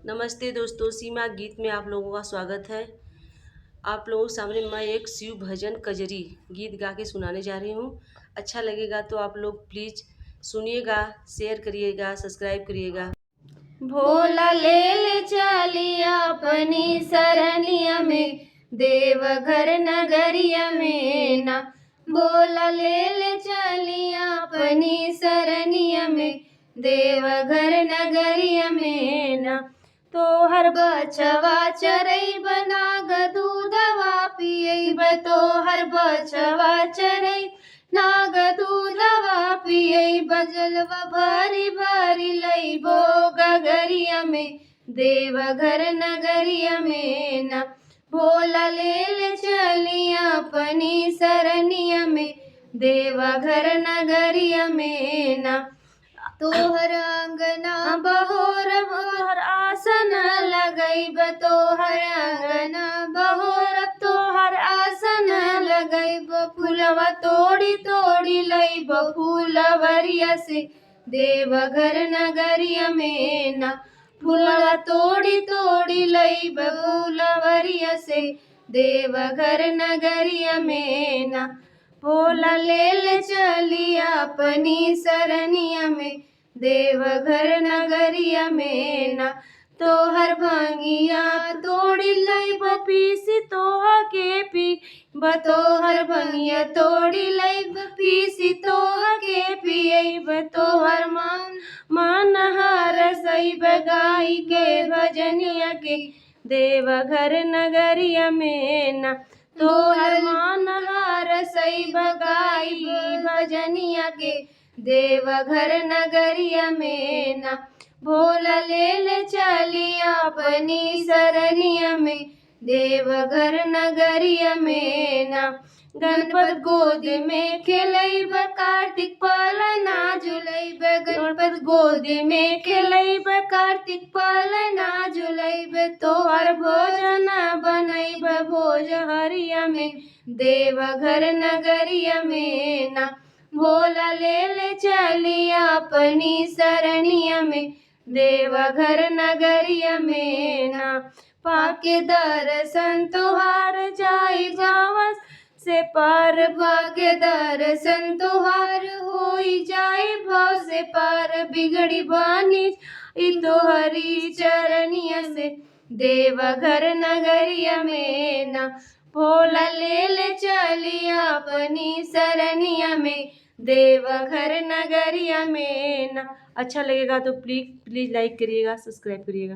नमस्ते दोस्तों, सीमा गीत में आप लोगों का स्वागत है। आप लोगों के सामने मैं एक शिव भजन कजरी गीत गा के सुनाने जा रही हूँ। अच्छा लगेगा तो आप लोग प्लीज़ सुनिएगा, शेयर करिएगा, सब्सक्राइब करिएगा। भोला ले चलिया अपनी सरनिया में, देवघर नगरिया में ना। भोला ले चलिया अपनी सरनिया में, देवघर नगरिया में ना। तो हर बचवा चरई नाग दूधवा पियब, तो हर बचवा चरई नाग दूधवा पियब, जलवा भरी भरी लइबो गगरिया में, देवघर नगरिया में ना। भोला ले चलिया अपनी सरनिया में, देवघर नगरिया में ना। तोहर अंगना बहोर तोहर आसन लगैब, तोहर अंगना बहोर तोहर आसन लगैब, फूलवा तोड़ी तोड़ी लैब फूलवरिया से, देवघर नगरिया में ना। फूलवा तोड़ी तोड़ी लैब फूलवरिया से, देवघर नगरिया में ना। भोला ले चलिया अपनी सरनिया में, देवघर नगरिया में ना। तोहर भंगिया तोड़ी लैब पीसी तोहा के पी, तोहर भंगिया तोड़ी लैब पीसी तोहा के पियब, तोहर मन हर सैब गाई के भजनिया के, देवघर नगरिया में ना। तोहर मन हर सैब गाई भजनिया के, देवघर नगरिया में ना। भोला ले चलिया अपनी सरनिया में, देवघर नगरिया में ना। गणपत गोद में खेलैब कार्तिक पालना झुलैब, गणपत गोद में खेलैब कार्तिक पालना झुलैब, तोहर भोजन बनैब भोज हरिया में, देवघर नगरिया में ना। भोला ले चलिया अपनी सरनिया में, देवघर नगरिया में ना। पाके दर्शन तोहार जाई जावस से पार, पाके दर्शन तोहार होई जाई भाव से पार, बिगड़ी बानी ई तोहरी चरनिया से, देवघर नगरिया में ना। भोला ले चलिया अपनी सरनिया में, देवघर नगरिया में ना। अच्छा लगेगा तो प्लीज़ लाइक करिएगा, सब्सक्राइब करिएगा।